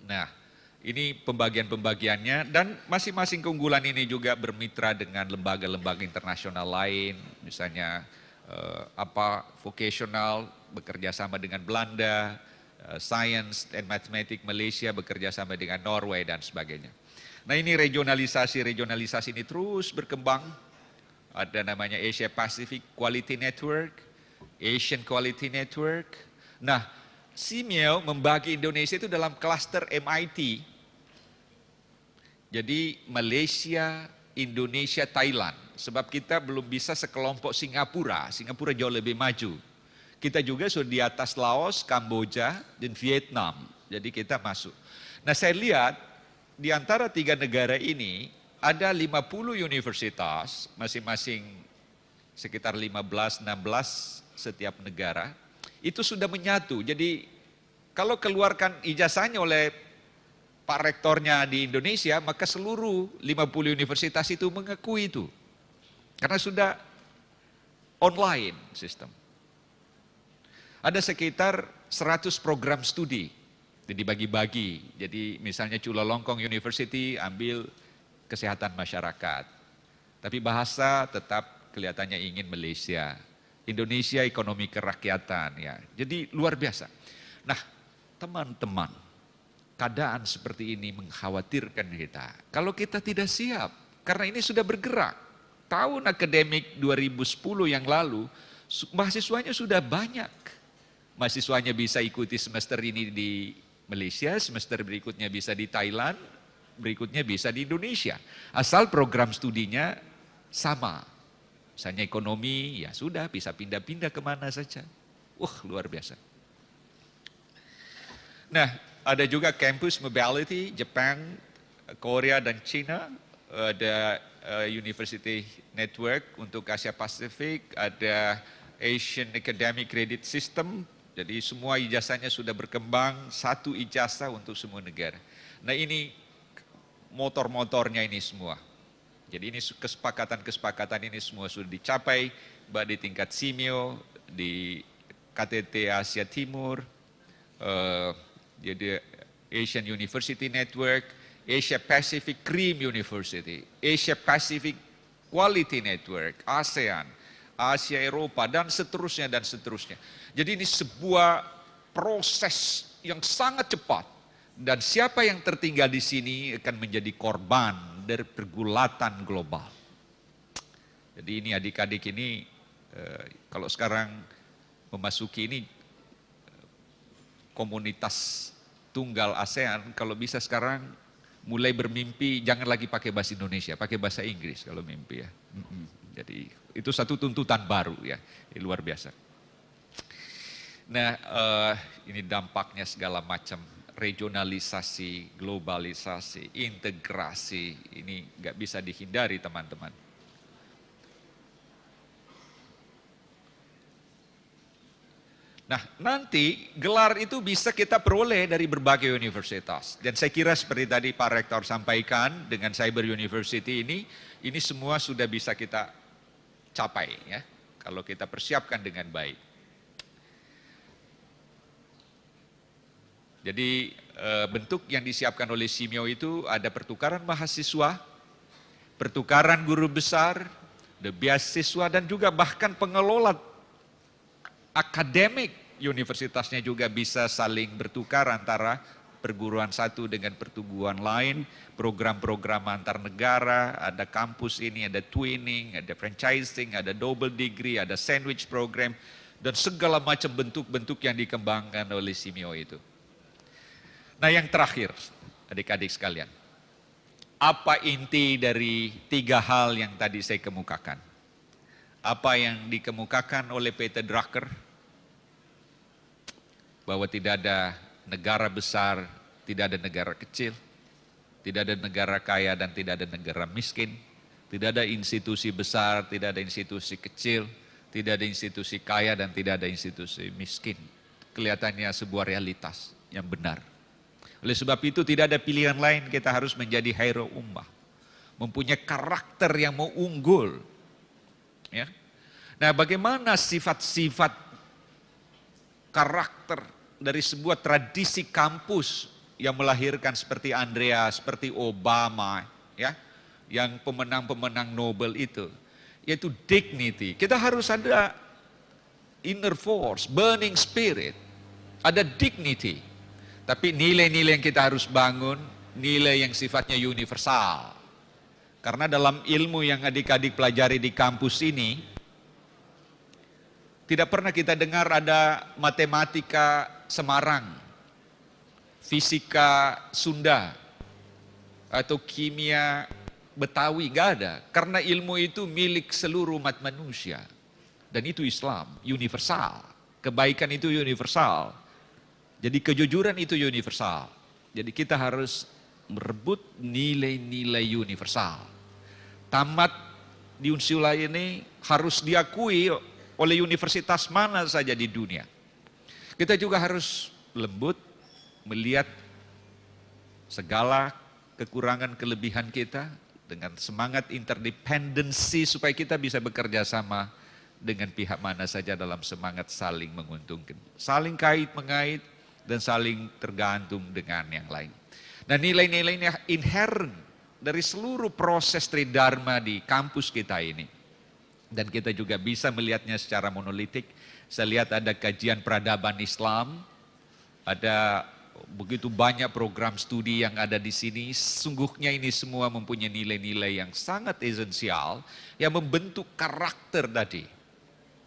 Nah, ini pembagian-pembagiannya dan masing-masing keunggulan ini juga bermitra dengan lembaga-lembaga internasional lain, misalnya vocational bekerja sama dengan Belanda, Science and Mathematics Malaysia bekerja sama dengan Norway dan sebagainya. Nah, ini regionalisasi ini terus berkembang. Ada namanya Asia Pacific Quality Network, Asian Quality Network. Nah, Simeo membagi Indonesia itu dalam klaster MIT. Jadi Malaysia, Indonesia, Thailand. Sebab kita belum bisa sekelompok Singapura. Singapura jauh lebih maju. Kita juga sudah di atas Laos, Kamboja, dan Vietnam. Jadi kita masuk. Nah, saya lihat di antara 3 negara ini ada 50 universitas, masing-masing sekitar 15-16 setiap negara. Itu sudah menyatu. Jadi kalau keluarkan ijazahnya oleh Pak Rektornya di Indonesia, maka seluruh 50 universitas itu mengakui itu. Karena sudah online sistem. Ada sekitar 100 program studi, dibagi-bagi. Jadi misalnya Chulalongkorn University ambil kesehatan masyarakat. Tapi bahasa tetap kelihatannya ingin Malaysia. Indonesia ekonomi kerakyatan. Ya. Jadi luar biasa. Nah, teman-teman, keadaan seperti ini mengkhawatirkan kita. Kalau kita tidak siap, karena ini sudah bergerak. Tahun akademik 2010 yang lalu, mahasiswanya sudah banyak. Mahasiswanya bisa ikuti semester ini di Malaysia, semester berikutnya bisa di Thailand, berikutnya bisa di Indonesia. Asal program studinya sama. Misalnya ekonomi, ya sudah bisa pindah-pindah kemana saja. Wah, luar biasa. Nah, ada juga campus mobility, Jepang, Korea, dan China. Ada University Network untuk Asia Pasifik, ada Asian Academic Credit System. Jadi semua ijazahnya sudah berkembang, satu ijazah untuk semua negara. Nah, ini motor-motornya ini semua. Jadi ini kesepakatan ini semua sudah dicapai, baik di tingkat Simeo, di KTT Asia Timur, jadi Asian University Network, Asia Pacific Cream University, Asia Pacific Quality Network, ASEAN, Asia Eropa, dan seterusnya, dan seterusnya. Jadi ini sebuah proses yang sangat cepat. Dan siapa yang tertinggal di sini akan menjadi korban dari pergulatan global. Jadi ini adik-adik ini, kalau sekarang memasuki ini komunitas tunggal ASEAN, kalau bisa sekarang mulai bermimpi jangan lagi pakai bahasa Indonesia, pakai bahasa Inggris kalau mimpi ya. Jadi itu satu tuntutan baru ya, luar biasa. Nah, ini dampaknya segala macam, regionalisasi, globalisasi, integrasi, ini nggak bisa dihindari teman-teman. Nah, nanti gelar itu bisa kita peroleh dari berbagai universitas. Dan saya kira seperti tadi Pak Rektor sampaikan, dengan Cyber University ini semua sudah bisa kita capai ya, kalau kita persiapkan dengan baik. Jadi bentuk yang disiapkan oleh Simeo itu ada pertukaran mahasiswa, pertukaran guru besar, beasiswa, dan juga bahkan pengelola akademik universitasnya juga bisa saling bertukar antara perguruan satu dengan perguruan lain, program-program antar negara, ada kampus ini, ada twinning, ada franchising, ada double degree, ada sandwich program, dan segala macam bentuk-bentuk yang dikembangkan oleh Simeo itu. Nah, yang terakhir, adik-adik sekalian, apa inti dari 3 hal yang tadi saya kemukakan? Apa yang dikemukakan oleh Peter Drucker? Bahwa tidak ada negara besar, tidak ada negara kecil, tidak ada negara kaya dan tidak ada negara miskin, tidak ada institusi besar, tidak ada institusi kecil, tidak ada institusi kaya dan tidak ada institusi miskin. Kelihatannya sebuah realitas yang benar. Oleh sebab itu tidak ada pilihan lain, kita harus menjadi khairul ummah. Mempunyai karakter yang mau unggul. Ya. Nah, bagaimana sifat-sifat karakter dari sebuah tradisi kampus yang melahirkan seperti Andreas, seperti Obama, ya, yang pemenang-pemenang Nobel itu, yaitu dignity. Kita harus ada inner force, burning spirit, ada dignity. Tapi nilai-nilai yang kita harus bangun, nilai yang sifatnya universal. Karena dalam ilmu yang adik-adik pelajari di kampus ini, tidak pernah kita dengar ada matematika Semarang, fisika Sunda, atau kimia Betawi, nggak ada. Karena ilmu itu milik seluruh umat manusia. Dan itu Islam, universal. Kebaikan itu universal. Jadi kejujuran itu universal. Jadi kita harus merebut nilai-nilai universal. Tamat di Unsula ini harus diakui oleh universitas mana saja di dunia. Kita juga harus lembut, melihat segala kekurangan kelebihan kita dengan semangat interdependensi supaya kita bisa bekerja sama dengan pihak mana saja dalam semangat saling menguntungkan. Saling kait-mengait dan saling tergantung dengan yang lain. Nah, nilai-nilai ini inherent dari seluruh proses tridharma di kampus kita ini. Dan kita juga bisa melihatnya secara monolitik. Saya lihat ada kajian peradaban Islam, ada begitu banyak program studi yang ada di sini. Sungguhnya ini semua mempunyai nilai-nilai yang sangat esensial yang membentuk karakter tadi.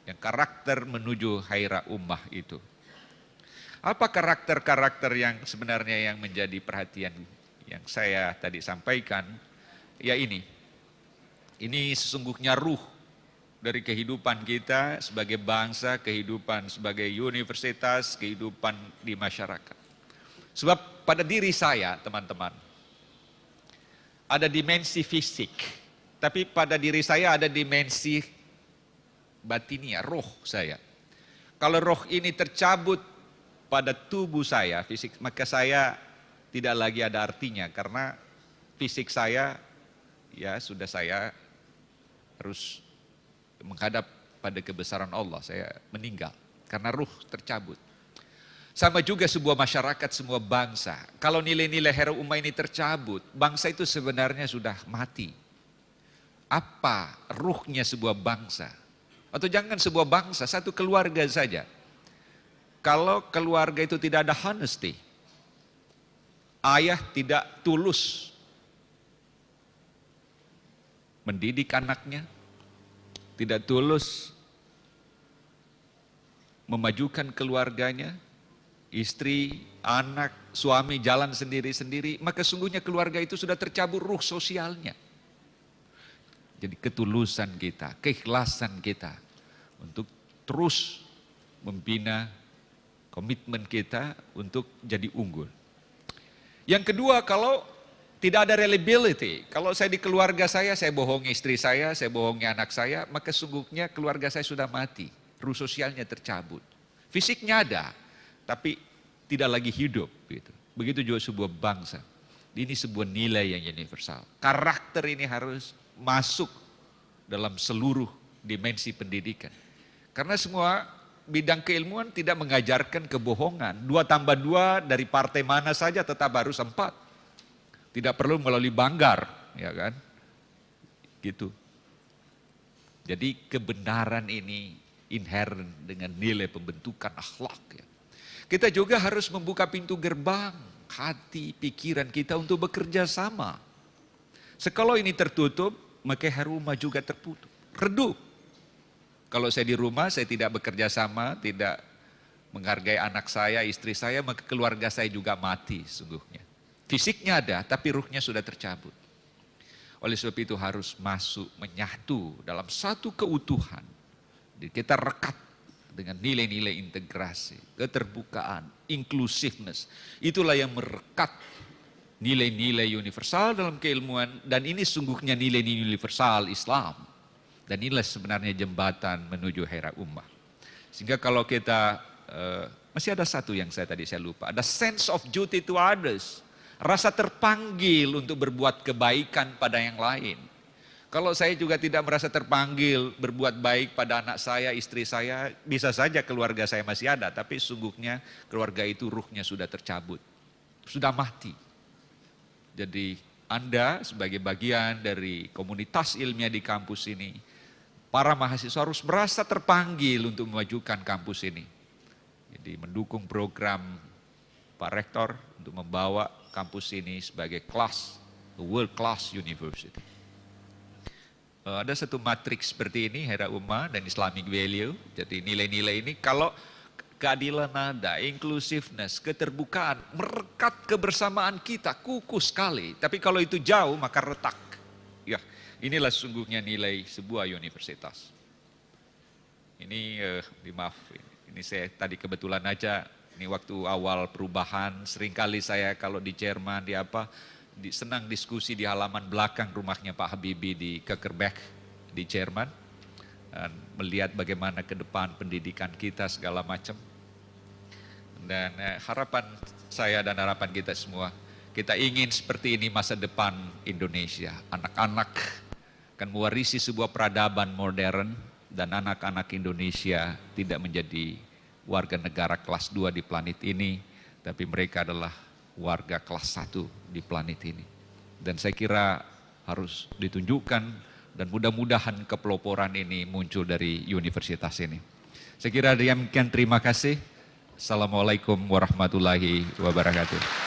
Yang karakter menuju khaira ummah itu. Apa karakter-karakter yang sebenarnya yang menjadi perhatian yang saya tadi sampaikan? Ya ini. Ini sesungguhnya ruh dari kehidupan kita sebagai bangsa, kehidupan sebagai universitas, kehidupan di masyarakat. Sebab pada diri saya, teman-teman, ada dimensi fisik, tapi pada diri saya ada dimensi batinia, roh saya. Kalau roh ini tercabut pada tubuh saya, fisik, maka saya tidak lagi ada artinya, karena fisik saya, ya sudah saya harus menghadap pada kebesaran Allah, saya meninggal karena ruh tercabut. Sama juga sebuah masyarakat, sebuah bangsa. Kalau nilai-nilai hera ummah ini tercabut, bangsa itu sebenarnya sudah mati. Apa ruhnya sebuah bangsa? Atau jangan sebuah bangsa, satu keluarga saja. Kalau keluarga itu tidak ada honesty, ayah tidak tulus mendidik anaknya, tidak tulus memajukan keluarganya, istri, anak, suami jalan sendiri-sendiri, maka sungguhnya keluarga itu sudah tercabut ruh sosialnya. Jadi ketulusan kita, keikhlasan kita untuk terus membina komitmen kita untuk jadi unggul. Yang kedua, kalau tidak ada reliability, kalau saya di keluarga saya bohongi istri saya bohongi anak saya, maka sungguhnya keluarga saya sudah mati, ruh sosialnya tercabut. Fisiknya ada, tapi tidak lagi hidup. Gitu. Begitu juga sebuah bangsa. Ini sebuah nilai yang universal. Karakter ini harus masuk dalam seluruh dimensi pendidikan. Karena semua bidang keilmuan tidak mengajarkan kebohongan. 2 tambah 2 dari partai mana saja tetap harus 4. Tidak perlu melalui banggar, ya kan? Gitu. Jadi kebenaran ini inherent dengan nilai pembentukan akhlak. Ya. Kita juga harus membuka pintu gerbang hati, pikiran kita untuk bekerja sama. Sekalau ini tertutup, maka rumah juga tertutup, redup. Kalau saya di rumah, saya tidak bekerja sama, tidak menghargai anak saya, istri saya, maka keluarga saya juga mati sungguhnya. Fisiknya ada, tapi ruhnya sudah tercabut. Oleh sebab itu harus masuk, menyatu dalam satu keutuhan. Kita rekat dengan nilai-nilai integrasi, keterbukaan, inclusiveness. Itulah yang merekat nilai-nilai universal dalam keilmuan, dan ini sungguhnya nilai-nilai universal Islam. Dan inilah sebenarnya jembatan menuju khaira ummah. Sehingga kalau kita, masih ada satu yang saya lupa, ada sense of duty to others. Rasa terpanggil untuk berbuat kebaikan pada yang lain. Kalau saya juga tidak merasa terpanggil berbuat baik pada anak saya, istri saya, bisa saja keluarga saya masih ada, tapi sungguhnya keluarga itu ruhnya sudah tercabut. sudah mati. Jadi Anda sebagai bagian dari komunitas ilmiah di kampus ini, para mahasiswa harus merasa terpanggil untuk memajukan kampus ini. Jadi mendukung program Pak Rektor untuk membawa kampus ini sebagai world class university. Ada satu matriks seperti ini, Hera Umma dan Islamic Value. Jadi nilai-nilai ini kalau keadilan ada, inclusiveness, keterbukaan, merekat kebersamaan kita, kukuh sekali. Tapi kalau itu jauh maka retak. Ya, inilah sesungguhnya nilai sebuah universitas. Ini, maaf, ini saya tadi kebetulan aja, ini waktu awal perubahan, seringkali saya kalau di Jerman, senang diskusi di halaman belakang rumahnya Pak Habibie di Kekerbeck di Jerman. Dan melihat bagaimana ke depan pendidikan kita segala macam. Dan harapan saya dan harapan kita semua, kita ingin seperti ini masa depan Indonesia. Anak-anak akan mewarisi sebuah peradaban modern dan anak-anak Indonesia tidak menjadi warga negara kelas 2 di planet ini, tapi mereka adalah warga kelas 1 di planet ini. Dan saya kira harus ditunjukkan dan mudah-mudahan kepeloporan ini muncul dari universitas ini. Saya kira demikian, terima kasih. Assalamualaikum warahmatullahi wabarakatuh.